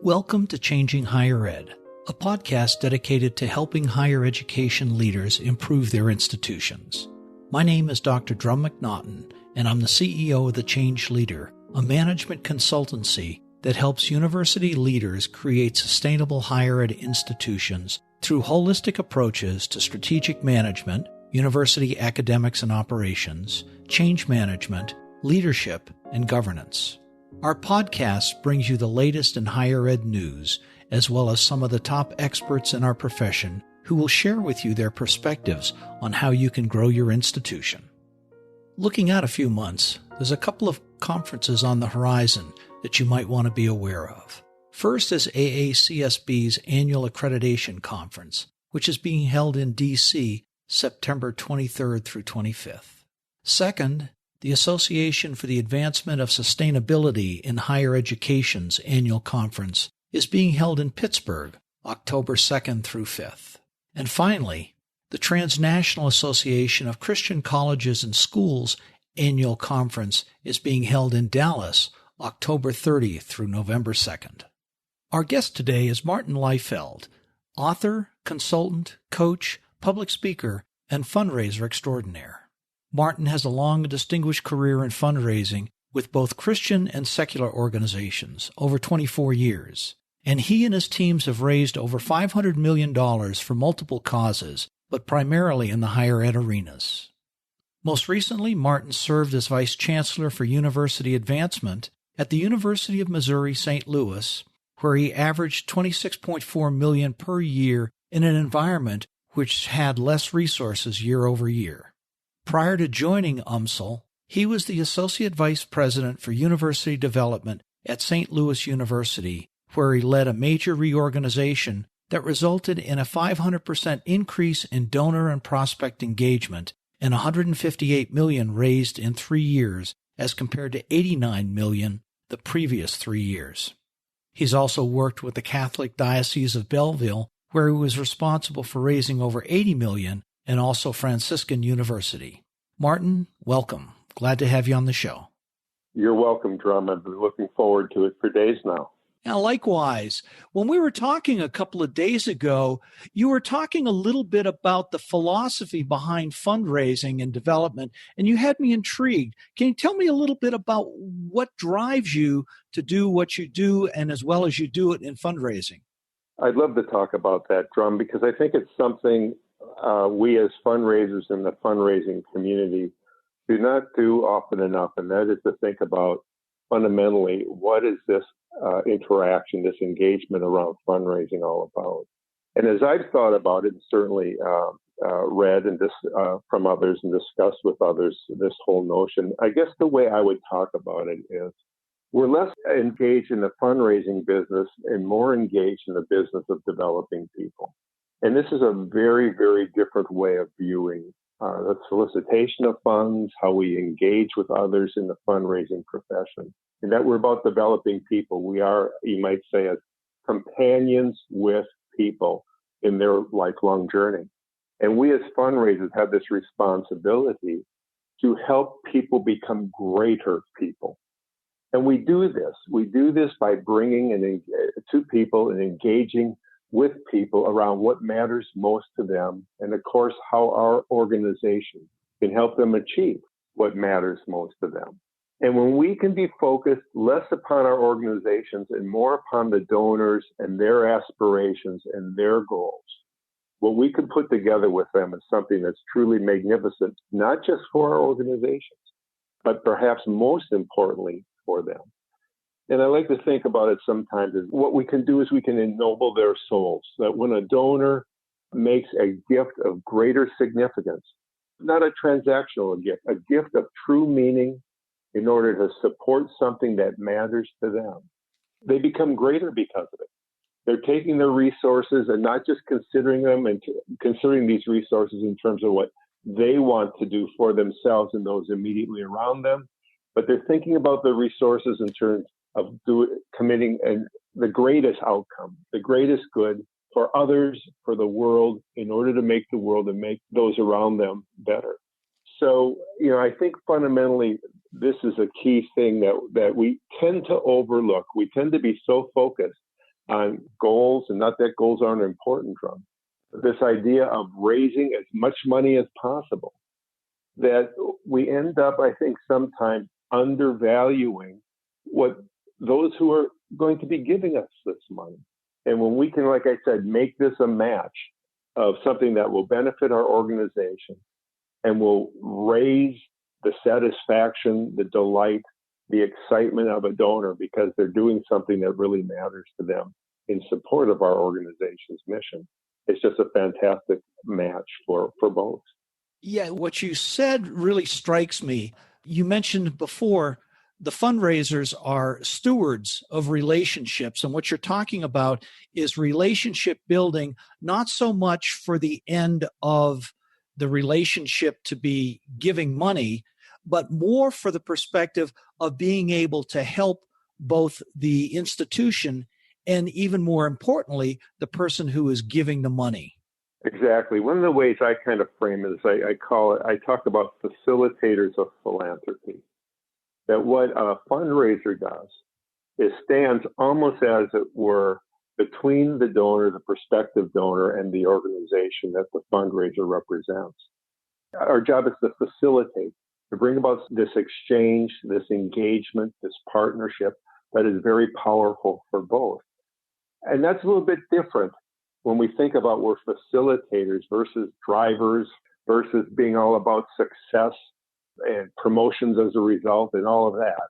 Welcome to Changing Higher Ed, a podcast dedicated to helping higher education leaders improve their institutions. My name is Dr. Drum McNaughton, and I'm the CEO of The Change Leader, a management consultancy that helps university leaders create sustainable higher ed institutions through holistic approaches to strategic management, university academics and operations, change management, leadership, and governance. Our podcast brings you the latest in higher ed news, as well as some of the top experts in our profession who will share with you their perspectives on how you can grow your institution. Looking out a few months, there's a couple of conferences on the horizon that you might want to be aware of. First is AACSB's annual accreditation conference, which is being held in D.C. September 23rd through 25th. Second, the Association for the Advancement of Sustainability in Higher Education's annual conference is being held in Pittsburgh, October 2nd through 5th. And finally, the Transnational Association of Christian Colleges and Schools annual conference is being held in Dallas, October 30th through November 2nd. Our guest today is Martin Leifeld, author, consultant, coach, public speaker, and fundraiser extraordinaire. Martin has a long and distinguished career in fundraising with both Christian and secular organizations, over 24 years, and he and his teams have raised over $500 million for multiple causes, but primarily in the higher ed arenas. Most recently, Martin served as Vice Chancellor for University Advancement at the University of Missouri St. Louis, where he averaged $26.4 million per year in an environment which had less resources year over year. Prior to joining UMSL, he was the Associate Vice President for University Development at St. Louis University, where he led a major reorganization that resulted in a 500% increase in donor and prospect engagement and $158 million raised in 3 years as compared to $89 million the previous 3 years. He's also worked with the Catholic Diocese of Belleville, where he was responsible for raising over $80 million, and also Franciscan University. Martin, welcome. Glad to have you on the show. You're welcome, Drum. I've been looking forward to it for days now. Now, likewise, when we were talking a couple of days ago, you were talking a little bit about the philosophy behind fundraising and development, and you had me intrigued. Can you tell me a little bit about what drives you to do what you do and as well as you do it in fundraising? I'd love to talk about that, Drum, because I think it's something we as fundraisers in the fundraising community do not do often enough, and that is to think about fundamentally what is this interaction, this engagement around fundraising all about. And as I've thought about it, and certainly read and from others and discussed with others this whole notion, I guess the way I would talk about it is we're less engaged in the fundraising business and more engaged in the business of developing people. And this is a very, very different way of viewing the solicitation of funds, how we engage with others in the fundraising profession, and that we're about developing people. We are, you might say, as companions with people in their lifelong journey. And we as fundraisers have this responsibility to help people become greater people. And we do this by bringing to people and engaging with people around what matters most to them, and of course, how our organization can help them achieve what matters most to them. And when we can be focused less upon our organizations and more upon the donors and their aspirations and their goals, what we can put together with them is something that's truly magnificent, not just for our organizations, but perhaps most importantly for them. And I like to think about it sometimes as what we can do is we can ennoble their souls, that when a donor makes a gift of greater significance, not a transactional gift, a gift of true meaning in order to support something that matters to them, they become greater because of it. They're taking their resources and not just considering them and considering these resources in terms of what they want to do for themselves and those immediately around them, but they're thinking about the resources in terms of committing the greatest outcome, the greatest good for others, for the world, in order to make the world and make those around them better. So, I think fundamentally this is a key thing that we tend to overlook. We tend to be so focused on goals, and not that goals aren't important, Drum. This idea of raising as much money as possible, that we end up, I think, sometimes undervaluing what those who are going to be giving us this money. And when we can, like I said, make this a match of something that will benefit our organization and will raise the satisfaction, the delight, the excitement of a donor because they're doing something that really matters to them in support of our organization's mission. It's just a fantastic match for both. Yeah, what you said really strikes me. You mentioned before the fundraisers are stewards of relationships. And what you're talking about is relationship building, not so much for the end of the relationship to be giving money, but more for the perspective of being able to help both the institution and, even more importantly, the person who is giving the money. Exactly. One of the ways I kind of frame it is I talk about facilitators of philanthropy. That what a fundraiser does is stands almost as it were between the donor, the prospective donor, and the organization that the fundraiser represents. Our job is to facilitate, to bring about this exchange, this engagement, this partnership that is very powerful for both. And that's a little bit different when we think about we're facilitators versus drivers versus being all about success and promotions as a result and all of that.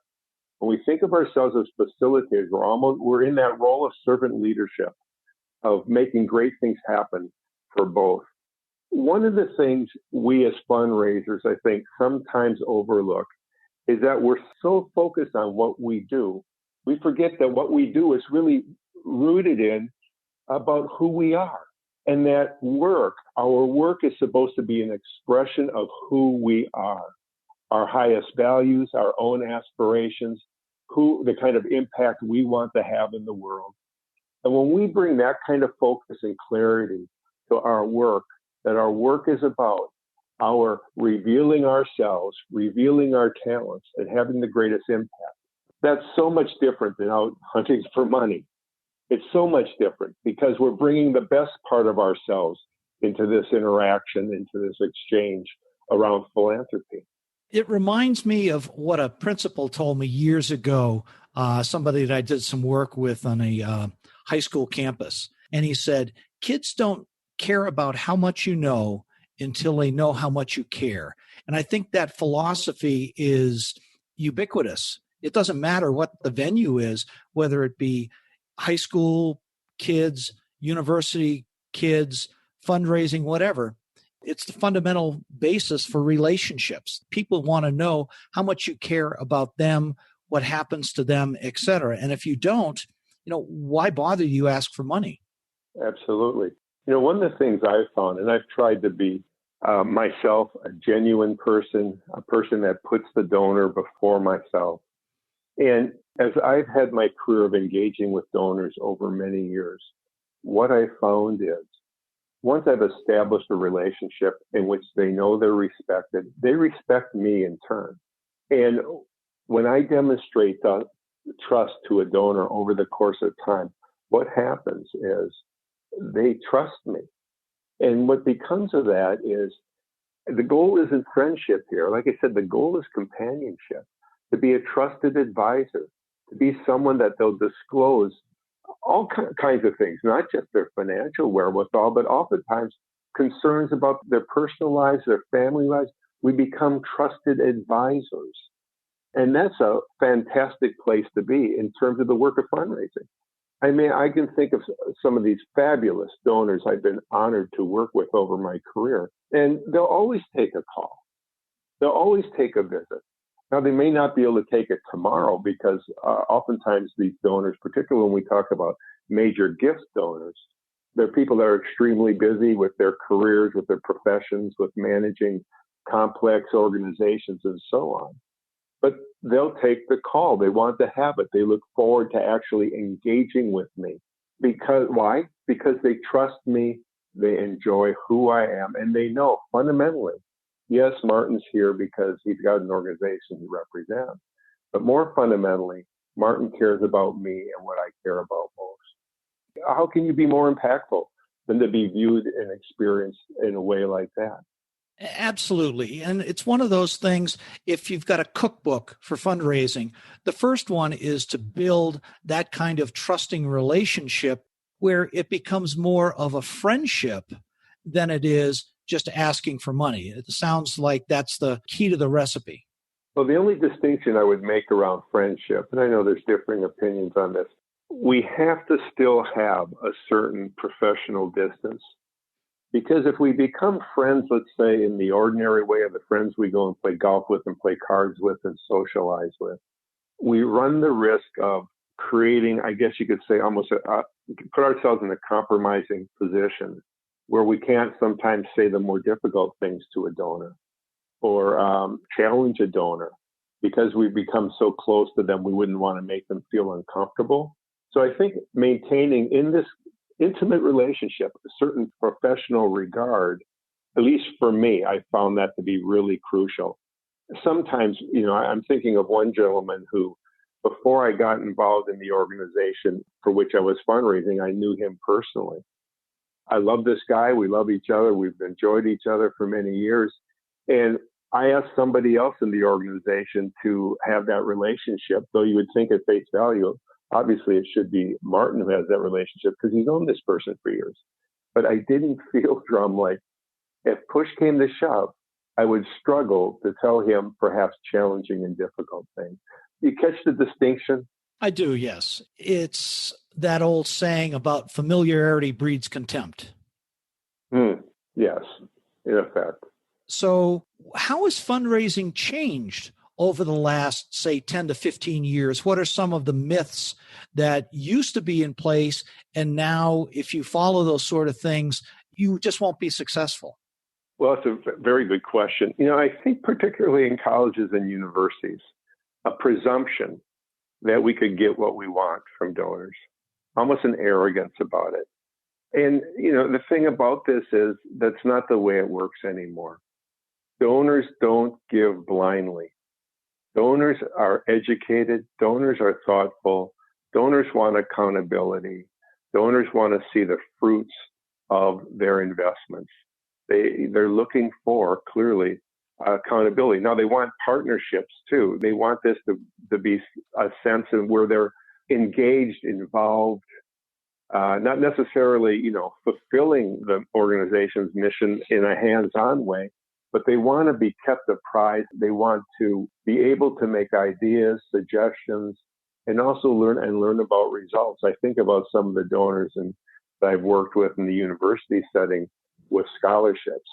When we think of ourselves as facilitators, we're in that role of servant leadership, of making great things happen for both. One of the things we as fundraisers, I think, sometimes overlook is that we're so focused on what we do, we forget that what we do is really rooted in about who we are. And that our work is supposed to be an expression of who we are, our highest values, our own aspirations, the kind of impact we want to have in the world. And when we bring that kind of focus and clarity to our work, that our work is about our revealing ourselves, revealing our talents, and having the greatest impact. That's so much different than out hunting for money. It's so much different because we're bringing the best part of ourselves into this interaction, into this exchange around philanthropy. It reminds me of what a principal told me years ago, somebody that I did some work with on a high school campus. And he said, kids don't care about how much you know until they know how much you care. And I think that philosophy is ubiquitous. It doesn't matter what the venue is, whether it be high school kids, university kids, fundraising, whatever. It's the fundamental basis for relationships. People want to know how much you care about them, what happens to them, et cetera. And if you don't, why bother you ask for money? Absolutely. One of the things I've found, and I've tried to be myself a genuine person, a person that puts the donor before myself. And as I've had my career of engaging with donors over many years, what I found is once I've established a relationship in which they know they're respected, they respect me in turn. And when I demonstrate the trust to a donor over the course of time, what happens is they trust me. And what becomes of that is the goal isn't friendship here. Like I said, the goal is companionship, to be a trusted advisor, to be someone that they'll disclose all kinds of things, not just their financial wherewithal, but oftentimes concerns about their personal lives, their family lives. We become trusted advisors. And that's a fantastic place to be in terms of the work of fundraising. I mean, I can think of some of these fabulous donors I've been honored to work with over my career, and they'll always take a call. They'll always take a visit. Now, they may not be able to take it tomorrow because oftentimes these donors, particularly when we talk about major gift donors, they're people that are extremely busy with their careers, with their professions, with managing complex organizations and so on. But they'll take the call. They want to have it. They look forward to actually engaging with me. Why? Because they trust me, they enjoy who I am, and they know fundamentally, yes, Martin's here because he's got an organization he represents. But more fundamentally, Martin cares about me and what I care about most. how can you be more impactful than to be viewed and experienced in a way like that? Absolutely. And it's one of those things, if you've got a cookbook for fundraising, the first one is to build that kind of trusting relationship where it becomes more of a friendship than it is just asking for money. It sounds like that's the key to the recipe. Well, the only distinction I would make around friendship, and I know there's differing opinions on this, we have to still have a certain professional distance. Because if we become friends, let's say in the ordinary way of the friends we go and play golf with and play cards with and socialize with, we run the risk of creating, I guess you could say, almost put ourselves in a compromising position where we can't sometimes say the more difficult things to a donor or challenge a donor because we've become so close to them, we wouldn't want to make them feel uncomfortable. So I think maintaining in this intimate relationship, a certain professional regard, at least for me, I found that to be really crucial. Sometimes, I'm thinking of one gentleman who, before I got involved in the organization for which I was fundraising, I knew him personally. I love this guy. We love each other. We've enjoyed each other for many years. And I asked somebody else in the organization to have that relationship, though you would think at face value, obviously, it should be Martin who has that relationship because he's known this person for years. But I didn't feel, Drum, like if push came to shove, I would struggle to tell him perhaps challenging and difficult things. You catch the distinction? I do, yes. It's that old saying about familiarity breeds contempt. Yes, in effect. So how has fundraising changed over the last, say, 10 to 15 years? What are some of the myths that used to be in place, and now if you follow those sort of things, you just won't be successful? Well, it's a very good question. I think particularly in colleges and universities, a presumption that we could get what we want from donors, almost an arrogance about it. And, the thing about this is that's not the way it works anymore. Donors don't give blindly. Donors are educated. Donors are thoughtful. Donors want accountability. Donors want to see the fruits of their investments. They're looking for, clearly, accountability. Now, they want partnerships, too. They want this to be a sense of where they're engaged, involved, not necessarily, fulfilling the organization's mission in a hands-on way, but they want to be kept apprised. They want to be able to make ideas, suggestions, and also learn about results. I think about some of the donors that I've worked with in the university setting with scholarships.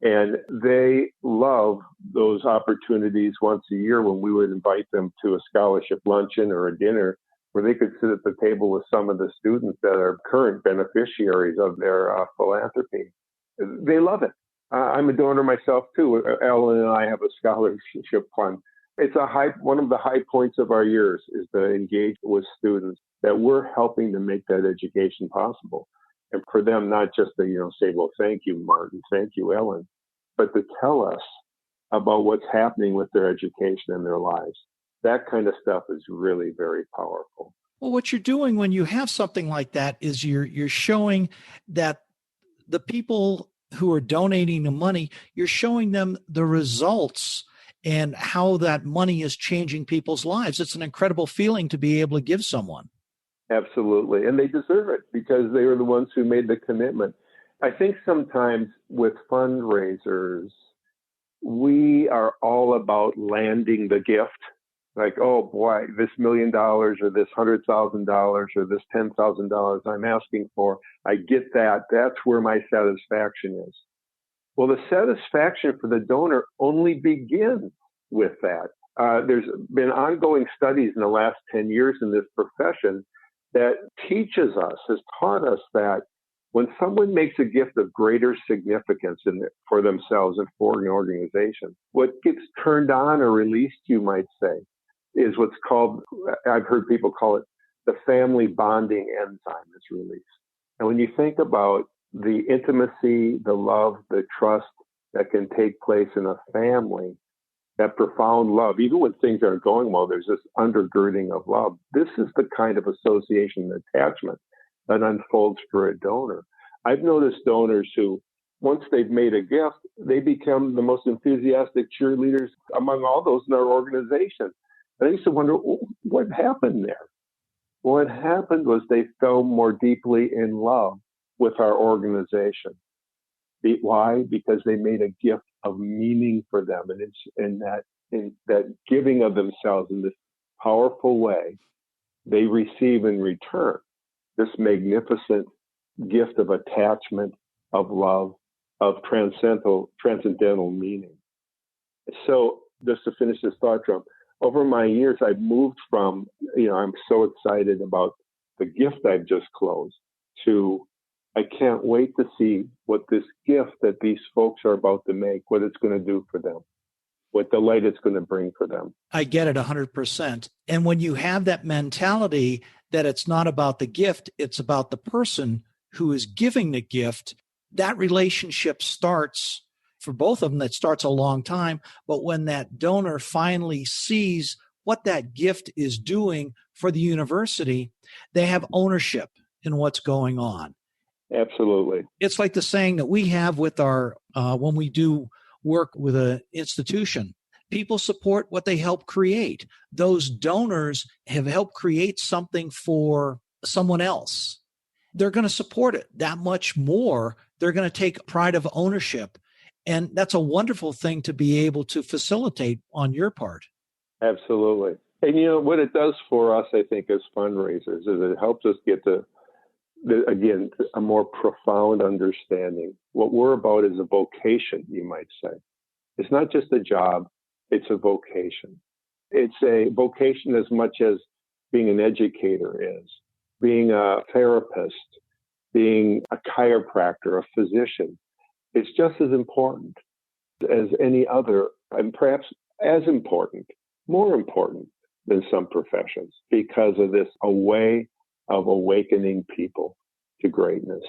And they love those opportunities once a year when we would invite them to a scholarship luncheon or a dinner where they could sit at the table with some of the students that are current beneficiaries of their philanthropy. They love it. I'm a donor myself, too. Ellen and I have a scholarship fund. It's one of the high points of our years is to engage with students that we're helping to make that education possible. And for them, not just to, say, well, thank you, Martin, thank you, Ellen, but to tell us about what's happening with their education and their lives. That kind of stuff is really very powerful. Well, what you're doing when you have something like that is you're showing that the people who are donating the money, you're showing them the results and how that money is changing people's lives. It's an incredible feeling to be able to give someone. Absolutely. And they deserve it because they were the ones who made the commitment. I think sometimes with fundraisers, we are all about landing the gift. Like, oh boy, this $1 million or this $100,000 or this $10,000 I'm asking for, I get that. That's where my satisfaction is. Well, the satisfaction for the donor only begins with that. There's been ongoing studies in the last 10 years in this profession that has taught us that when someone makes a gift of greater significance for themselves and for an organization, what gets turned on or released, you might say, is what's called, I've heard people call it the family bonding enzyme is released. And when you think about the intimacy, the love, the trust that can take place in a family, that profound love, even when things aren't going well, there's this undergirding of love. This is the kind of association and attachment that unfolds for a donor. I've noticed donors who, once they've made a gift, they become the most enthusiastic cheerleaders among all those in our organization. And I used to wonder, what happened there? What happened was they fell more deeply in love with our organization. Why? Because they made a gift of meaning for them. And it's in that giving of themselves in this powerful way, they receive in return this magnificent gift of attachment, of love, of transcendental meaning. So just to finish this thought, Trump, over my years, I've moved from, I'm so excited about the gift I've just closed to I can't wait to see what this gift that these folks are about to make, what it's going to do for them, what delight it's going to bring for them. I get it 100%. And when you have that mentality that it's not about the gift, it's about the person who is giving the gift, that relationship starts for both of them. That starts a long time. But when that donor finally sees what that gift is doing for the university, they have ownership in what's going on. Absolutely. It's like the saying that we have with our, when we do work with an institution, people support what they help create. Those donors have helped create something for someone else. They're going to support it that much more. They're going to take pride of ownership. And that's a wonderful thing to be able to facilitate on your part. Absolutely. And what it does for us, I think, as fundraisers, is it helps us get to, again, a more profound understanding. What we're about is a vocation, you might say. It's not just a job, it's a vocation. It's a vocation as much as being an educator is, being a therapist, being a chiropractor, a physician. It's just as important as any other, and perhaps as important, more important than some professions, because of this way of awakening people to greatness.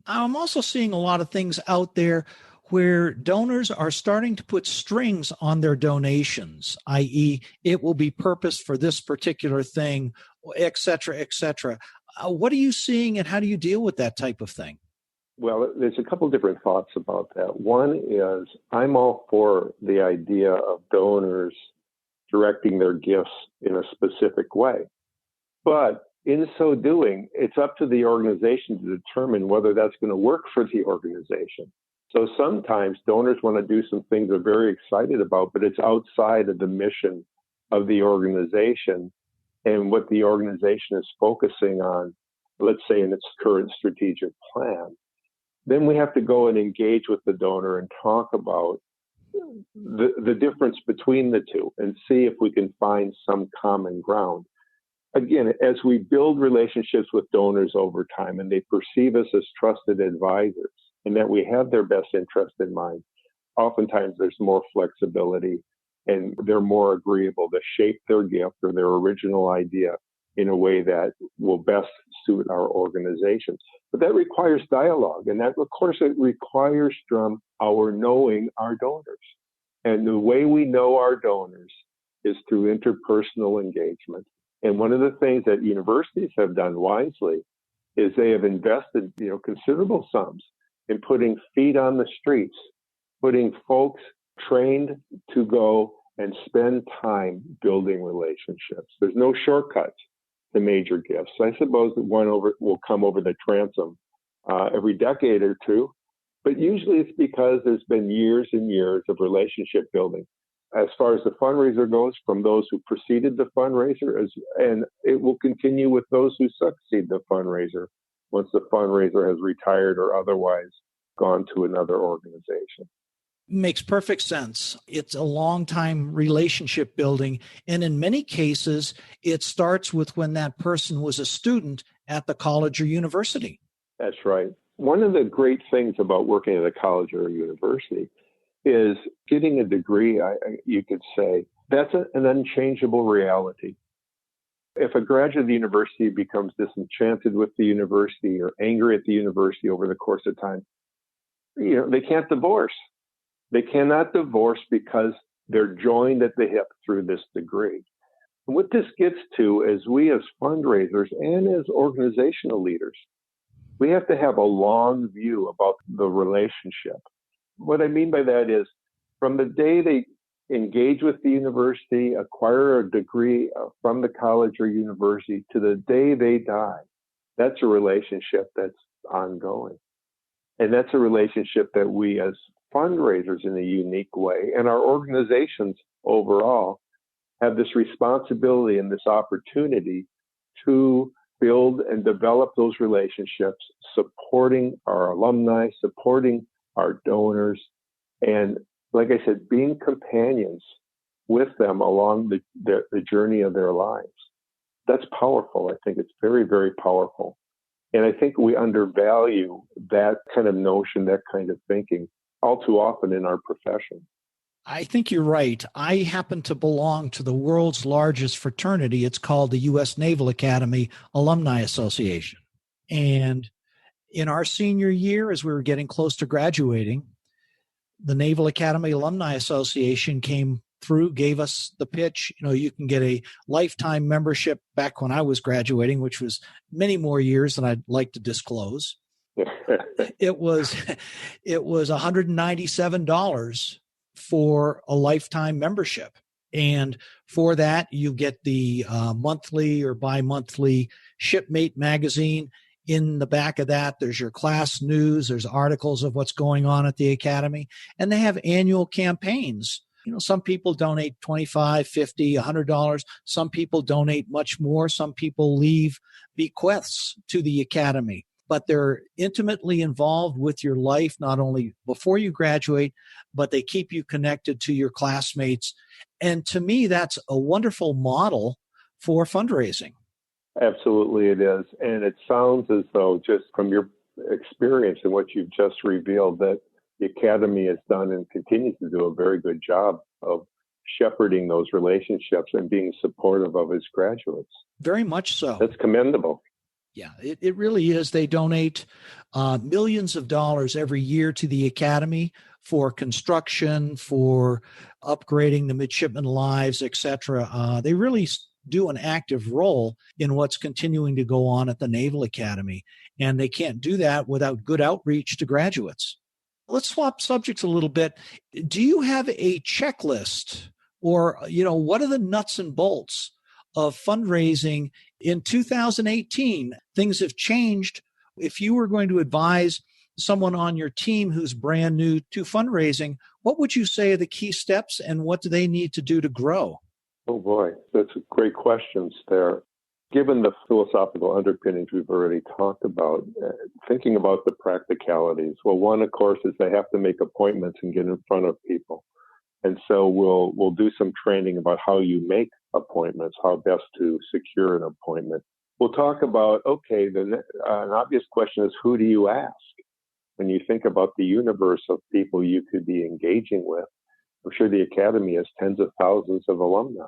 I'm also seeing a lot of things out there where donors are starting to put strings on their donations, i.e., it will be purposed for this particular thing, et cetera, et cetera. What are you seeing and how do you deal with that type of thing? Well, there's a couple different thoughts about that. One is I'm all for the idea of donors directing their gifts in a specific way. But in so doing, it's up to the organization to determine whether that's going to work for the organization. So sometimes donors want to do some things they're very excited about, but it's outside of the mission of the organization and what the organization is focusing on, let's say in its current strategic plan. Then we have to go and engage with the donor and talk about the difference between the two and see if we can find some common ground. Again, as we build relationships with donors over time and they perceive us as trusted advisors and that we have their best interest in mind, oftentimes there's more flexibility and they're more agreeable to shape their gift or their original idea in a way that will best suit our organization. But that requires dialogue. And that, of course, it requires from our knowing our donors. And the way we know our donors is through interpersonal engagement. And one of the things that universities have done wisely is they have invested, considerable sums in putting feet on the streets, putting folks trained to go and spend time building relationships. There's no shortcuts to major gifts. I suppose that one will come over the transom every decade or two, but usually it's because there's been years and years of relationship building. As far as the fundraiser goes, from those who preceded the fundraiser, and it will continue with those who succeed the fundraiser once the fundraiser has retired or otherwise gone to another organization. Makes perfect sense. It's a long time relationship building. And in many cases, it starts with when that person was a student at the college or university. That's right. One of the great things about working at a college or a university is getting a degree, you could say, that's an unchangeable reality. If a graduate of the university becomes disenchanted with the university or angry at the university over the course of time, they can't divorce. They cannot divorce because they're joined at the hip through this degree. And what this gets to is we as fundraisers and as organizational leaders, we have to have a long view about the relationship. What I mean by that is from the day they engage with the university, acquire a degree from the college or university to the day they die, that's a relationship that's ongoing. And that's a relationship that we as fundraisers in a unique way and our organizations overall have this responsibility and this opportunity to build and develop those relationships, supporting our alumni, supporting our donors, and like I said, being companions with them along the journey of their lives. That's powerful. I think it's very, very powerful. And I think we undervalue that kind of notion, that kind of thinking all too often in our profession. I think you're right. I happen to belong to the world's largest fraternity. It's called the U.S. Naval Academy Alumni Association. And in our senior year, as we were getting close to graduating, the Naval Academy Alumni Association came through, gave us the pitch. You can get a lifetime membership back when I was graduating, which was many more years than I'd like to disclose. It was $197 for a lifetime membership. And for that, you get the monthly or bi-monthly Shipmate magazine. In the back of that, there's your class news, there's articles of what's going on at the academy, and they have annual campaigns. Some people donate $25, $50, $100. Some people donate much more. Some people leave bequests to the academy. But they're intimately involved with your life, not only before you graduate, but they keep you connected to your classmates. And to me, that's a wonderful model for fundraising. Absolutely it is. And it sounds as though, just from your experience and what you've just revealed, that the Academy has done and continues to do a very good job of shepherding those relationships and being supportive of its graduates. Very much so. That's commendable. Yeah, it really is. They donate millions of dollars every year to the Academy for construction, for upgrading the midshipmen lives, etc. They really do an active role in what's continuing to go on at the Naval Academy. And they can't do that without good outreach to graduates. Let's swap subjects a little bit. Do you have a checklist or, what are the nuts and bolts of fundraising in 2018? Things have changed. If you were going to advise someone on your team who's brand new to fundraising, what would you say are the key steps and what do they need to do to grow? Oh boy, that's great questions there. Given the philosophical underpinnings we've already talked about, thinking about the practicalities. Well, one, of course, is they have to make appointments and get in front of people. And so we'll do some training about how you make appointments, how best to secure an appointment. We'll talk about, okay, an obvious question is, who do you ask? When you think about the universe of people you could be engaging with, I'm sure the Academy has tens of thousands of alumni.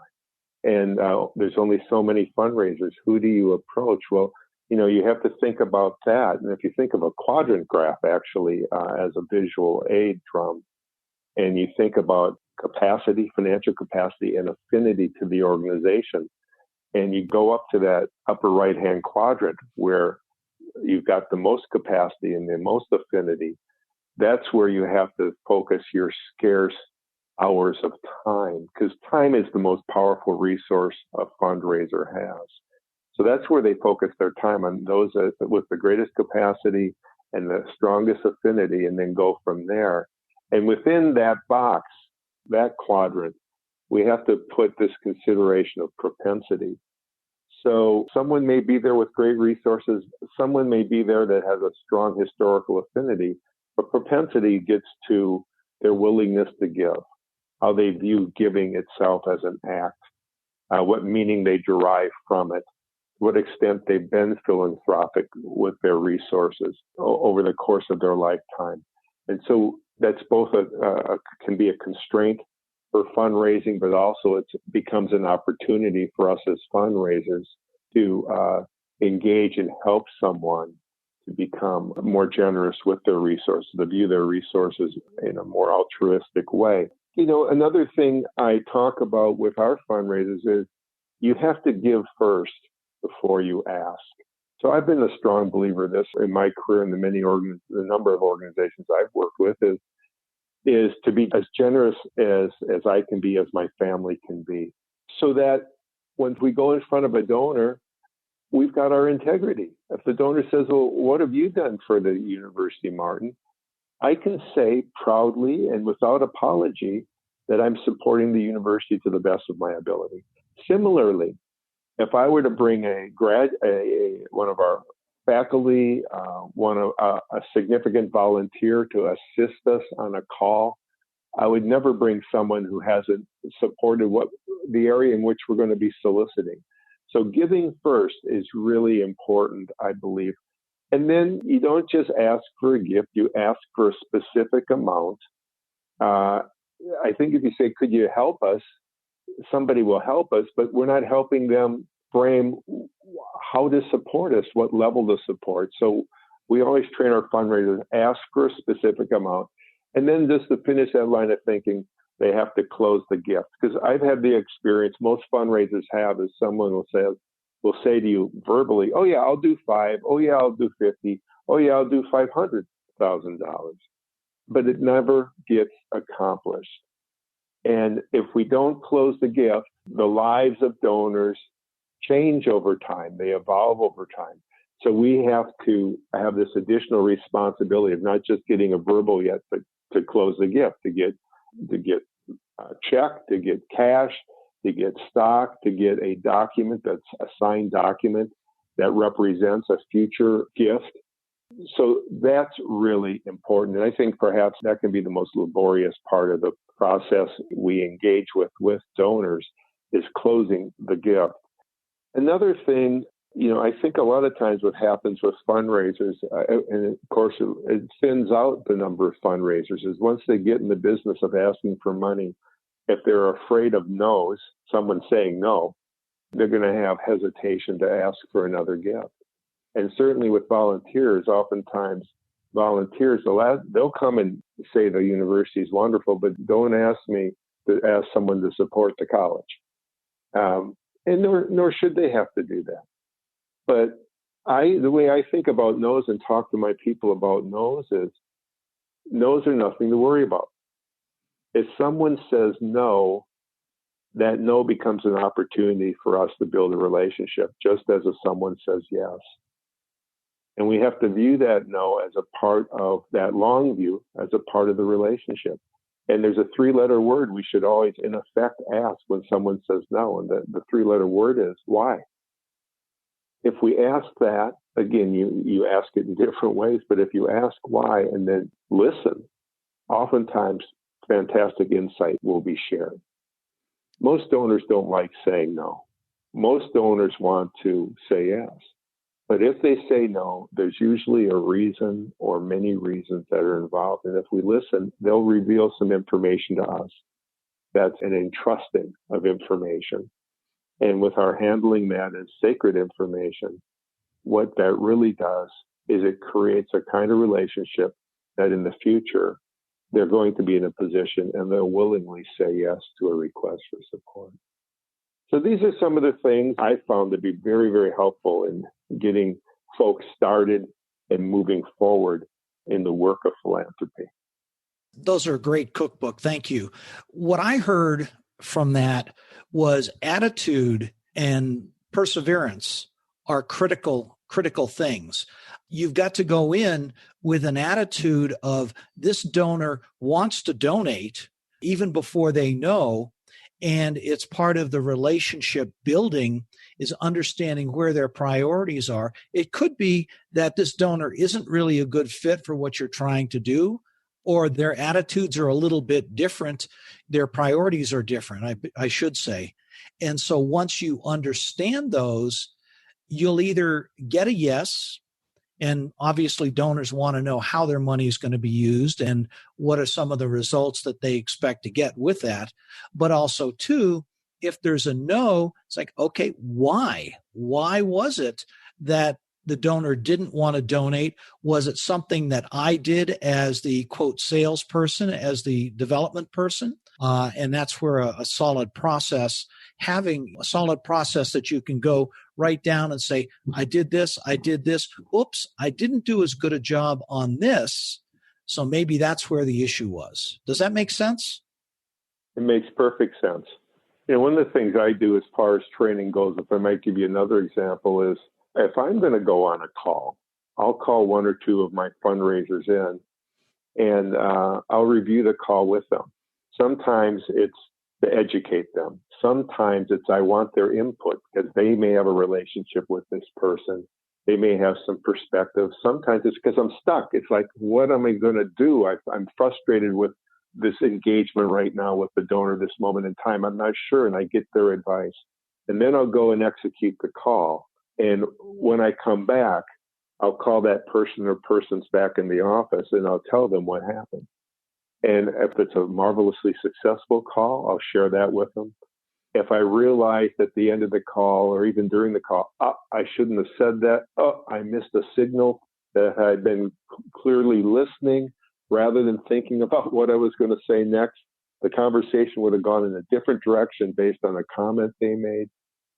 And there's only so many fundraisers. Who do you approach? Well, you have to think about that. And if you think of a quadrant graph, actually, as a visual aid, Drum, and you think about capacity, financial capacity, and affinity to the organization, and you go up to that upper right-hand quadrant where you've got the most capacity and the most affinity, that's where you have to focus your scarce hours of time, because time is the most powerful resource a fundraiser has. So that's where they focus their time, on those with the greatest capacity and the strongest affinity, and then go from there. And within that box, that quadrant, we have to put this consideration of propensity. So someone may be there with great resources. Someone may be there that has a strong historical affinity, but propensity gets to their willingness to give, how they view giving itself as an act, what meaning they derive from it, to what extent they've been philanthropic with their resources over the course of their lifetime. And so that's both can be a constraint for fundraising, but also it becomes an opportunity for us as fundraisers to engage and help someone to become more generous with their resources, to view their resources in a more altruistic way. Another thing I talk about with our fundraisers is you have to give first before you ask. So I've been a strong believer in this in my career and the number of organizations I've worked with is to be as generous as I can be, as my family can be, so that when we go in front of a donor, we've got our integrity. If the donor says, well, what have you done for the university, Martin? I can say proudly and without apology that I'm supporting the university to the best of my ability. Similarly, if I were to bring one of our faculty, a significant volunteer to assist us on a call, I would never bring someone who hasn't supported the area in which we're going to be soliciting. So giving first is really important, I believe. And then you don't just ask for a gift, you ask for a specific amount. I think if you say, could you help us? Somebody will help us, but we're not helping them frame how to support us, what level to support. So we always train our fundraisers, ask for a specific amount. And then just to finish that line of thinking, they have to close the gift. Because I've had the experience most fundraisers have is someone will say to you verbally, oh yeah, I'll do 5. Oh yeah, I'll do 50. Oh yeah, I'll do $500,000. But it never gets accomplished. And if we don't close the gift, the lives of donors change over time. They evolve over time. So we have to have this additional responsibility of not just getting a verbal yet, but to close the gift, to get a check, to get cash, to get stock, to get a document that's a signed document that represents a future gift. So that's really important. And I think perhaps that can be the most laborious part of the process we engage with donors is closing the gift. Another thing, I think a lot of times what happens with fundraisers, and of course it thins out the number of fundraisers, is once they get in the business of asking for money, if they're afraid of no's, someone saying no, they're going to have hesitation to ask for another gift. And certainly with volunteers, oftentimes volunteers, they'll come and say the university is wonderful, but don't ask me to ask someone to support the college. And nor should they have to do that. But the way I think about no's and talk to my people about no's is no's are nothing to worry about. If someone says no, that no becomes an opportunity for us to build a relationship, just as if someone says yes. And we have to view that no as a part of that long view, as a part of the relationship. And there's a 3-letter word we should always, in effect, ask when someone says no. And the 3-letter word is why. If we ask that, again, you ask it in different ways, but if you ask why and then listen, oftentimes fantastic insight will be shared. Most donors don't like saying no. Most donors want to say yes. But if they say no, there's usually a reason or many reasons that are involved. And if we listen, they'll reveal some information to us. That's an entrusting of information. And with our handling that as sacred information, what that really does is it creates a kind of relationship that in the future, they're going to be in a position and they'll willingly say yes to a request for support. So these are some of the things I found to be very, very helpful in getting folks started and moving forward in the work of philanthropy. Those are a great cookbook. Thank you. What I heard from that was attitude and perseverance are critical things. You've got to go in with an attitude of this donor wants to donate even before they know. And it's part of the relationship building is understanding where their priorities are. It could be that this donor isn't really a good fit for what you're trying to do, or their attitudes are a little bit different. Their priorities are different, I should say. And so once you understand those, you'll either get a yes, and obviously donors want to know how their money is going to be used and what are some of the results that they expect to get with that. But also, too, if there's a no, it's like, okay, why? Why was it that the donor didn't want to donate? Was it something that I did as the, quote, salesperson, as the development person? And that's where a solid process having a solid process that you can go right down and say, I did this. Oops, I didn't do as good a job on this. So maybe that's where the issue was. Does that make sense? It makes perfect sense. One of the things I do as far as training goes, if I might give you another example, is if I'm going to go on a call, I'll call one or two of my fundraisers in, and I'll review the call with them. Sometimes it's to educate them. Sometimes it's I want their input because they may have a relationship with this person. They may have some perspective. Sometimes it's because I'm stuck. It's like, what am I going to do? I'm frustrated with this engagement right now with the donor this moment in time. I'm not sure, and I get their advice. And then I'll go and execute the call. And when I come back, I'll call that person or persons back in the office, and I'll tell them what happened. And if it's a marvelously successful call, I'll share that with them. If I realize at the end of the call or even during the call, I shouldn't have said that. I missed a signal that I'd been clearly listening rather than thinking about what I was going to say next. The conversation would have gone in a different direction based on a comment they made.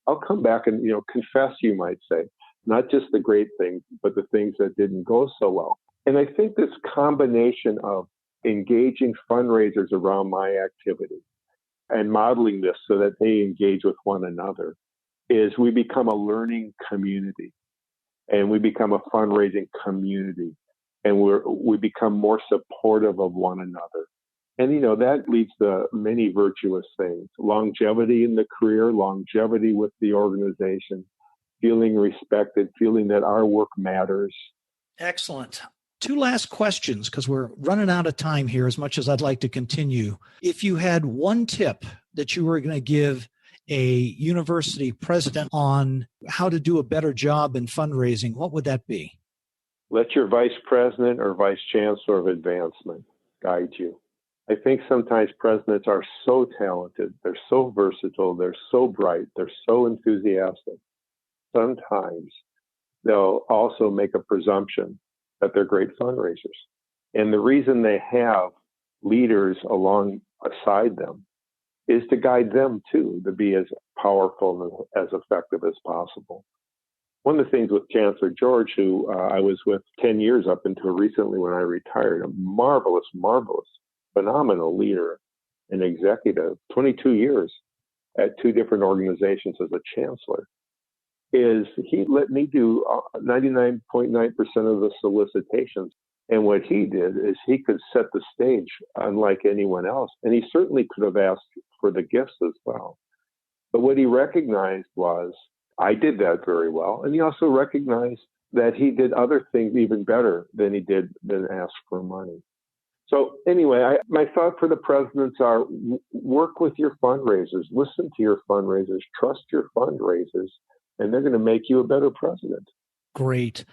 I'll come back and, confess, you might say, not just the great things, but the things that didn't go so well. And I think this combination of engaging fundraisers around my activity and modeling this so that they engage with one another is we become a learning community and we become a fundraising community and we become more supportive of one another. And, that leads to many virtuous things: longevity in the career, longevity with the organization, feeling respected, feeling that our work matters. Excellent. Two last questions, because we're running out of time here as much as I'd like to continue. If you had one tip that you were going to give a university president on how to do a better job in fundraising, what would that be? Let your vice president or vice chancellor of advancement guide you. I think sometimes presidents are so talented, they're so versatile, they're so bright, they're so enthusiastic. Sometimes they'll also make a presumption that they're great fundraisers. And the reason they have leaders alongside them is to guide them too, to be as powerful and as effective as possible. One of the things with Chancellor George, who I was with 10 years up until recently when I retired, a marvelous, phenomenal leader and executive, 22 years at two different organizations as a chancellor, is he let me do 99.9% of the solicitations. And what he did is he could set the stage unlike anyone else. And he certainly could have asked for the gifts as well. But what he recognized was I did that very well. And he also recognized that he did other things even better than ask for money. So anyway, my thought for the presidents are work with your fundraisers, listen to your fundraisers, trust your fundraisers, and they're going to make you a better president. Great.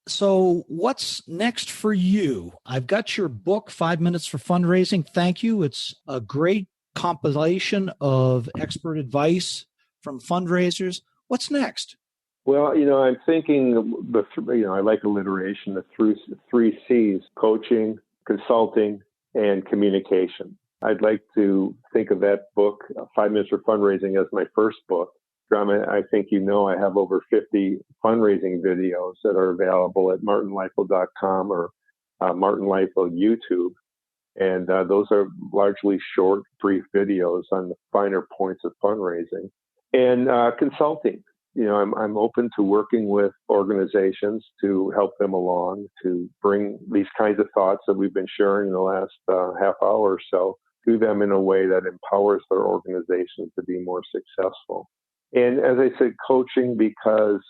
So what's next for you? I've got your book, 5 Minutes for Fundraising. Thank you. It's a great compilation of expert advice from fundraisers. What's next? Well, I'm thinking, I like alliteration, the three C's: coaching, consulting, and communication. I'd like to think of that book, 5 Minutes for Fundraising, as my first book. I think I have over 50 fundraising videos that are available at martinleifeld.com or Martin Leifeld YouTube. And those are largely short, brief videos on the finer points of fundraising. And consulting. I'm open to working with organizations to help them along, to bring these kinds of thoughts that we've been sharing in the last half hour or so to them in a way that empowers their organizations to be more successful. And as I said, coaching, because,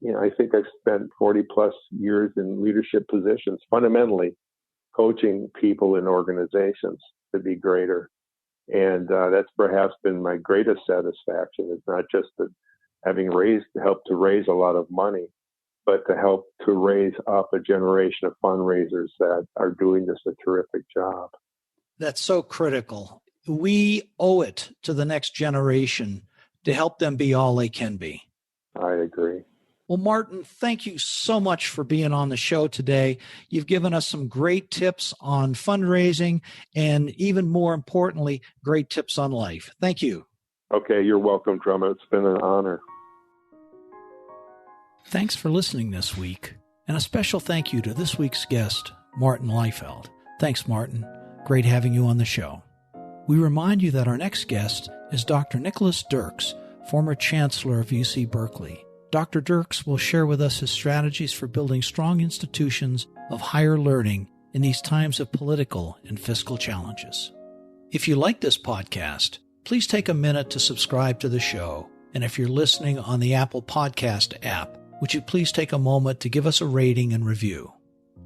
I think I've spent 40 plus years in leadership positions, fundamentally coaching people in organizations to be greater. And that's perhaps been my greatest satisfaction. It's not just that having helped to raise a lot of money, but to help to raise up a generation of fundraisers that are doing this a terrific job. That's so critical. We owe it to the next generation to help them be all they can be. I agree. Well, Martin, thank you so much for being on the show today. You've given us some great tips on fundraising and, even more importantly, great tips on life. Thank you. Okay, you're welcome, Drum. It's been an honor. Thanks for listening this week, and a special thank you to this week's guest, Martin Leifeld. Thanks, Martin. Great having you on the show. We remind you that our next guest is Dr. Nicholas Dirks, former Chancellor of UC Berkeley. Dr. Dirks will share with us his strategies for building strong institutions of higher learning in these times of political and fiscal challenges. If you like this podcast, please take a minute to subscribe to the show. And if you're listening on the Apple Podcast app, would you please take a moment to give us a rating and review?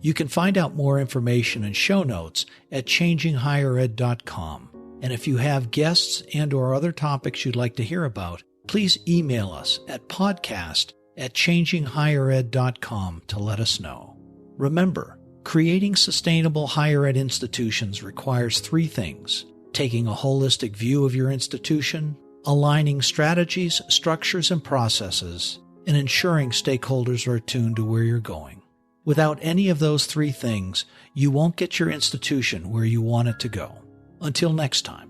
You can find out more information and show notes at changinghighered.com. And if you have guests and/or other topics you'd like to hear about, please email us at podcast@changinghighered.com to let us know. Remember, creating sustainable higher ed institutions requires three things: taking a holistic view of your institution, aligning strategies, structures, and processes, and ensuring stakeholders are attuned to where you're going. Without any of those three things, you won't get your institution where you want it to go. Until next time.